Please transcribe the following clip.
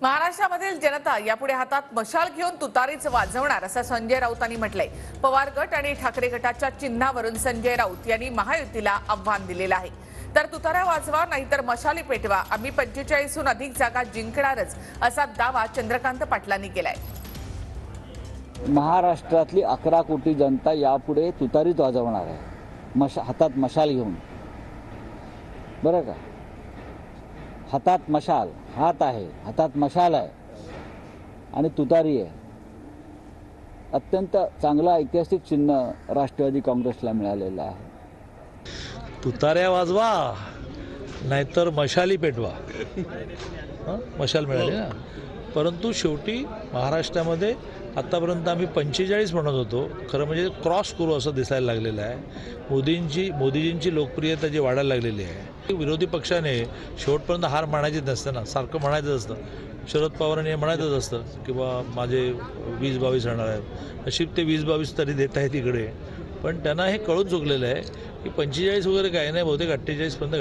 महाराष्ट्रामधील जनता यापुढे हातात मशाल घेऊन तुतारीच वाजवणार असं संजय राऊतांनी म्हटलंय। पवार गट आणि ठाकरे गटाच्या चिन्हावरून संजय राऊत यांनी महायुतीला आव्हान दिलेलं आहे। तर तुताऱ्या वाजवा नाहीतर मशाली पेटवा, आम्ही 45हून अधिक जागा जिंकणारच असा दावा चंद्रकांत पाटलांनी केलाय। महाराष्ट्रातली 11 कोटी जनता यापुढे तुतारीच वाजवणार आहे, हातात मशाल घेऊन। बरं का, हातात मशाल, हात आहे, हातात मशाल आहे आणि तुतारी आहे। अत्यंत चांगला ऐतिहासिक चिन्ह राष्ट्रवादी काँग्रेसला मिळालेलं आहे। तुताऱ्या वाजवा नाहीतर मशाली पेटवा, मशाल मिळाली ना। परंतु शेवटी महाराष्ट्रामध्ये आतापर्यंत आम्ही 45 म्हणत होतो, खरं म्हणजे क्रॉस करू असं दिसायला लागलेलं आहे। मोदीजींची लोकप्रियता जी वाढायला लागलेली आहे। विरोधी पक्षाने शेवटपर्यंत हार मानायचीच नसते ना, सारखं म्हणायचं असतं। शरद पवारांनी म्हणायचंच असतं की बा माझे 20-22 राहणार आहेत, नशीब ते 20-22 तरी देत आहेत तिकडे। पण त्यांना हे कळून चुकलेलं आहे की 45 वगैरे काही नाही, बहुतेक 48 पर्यंत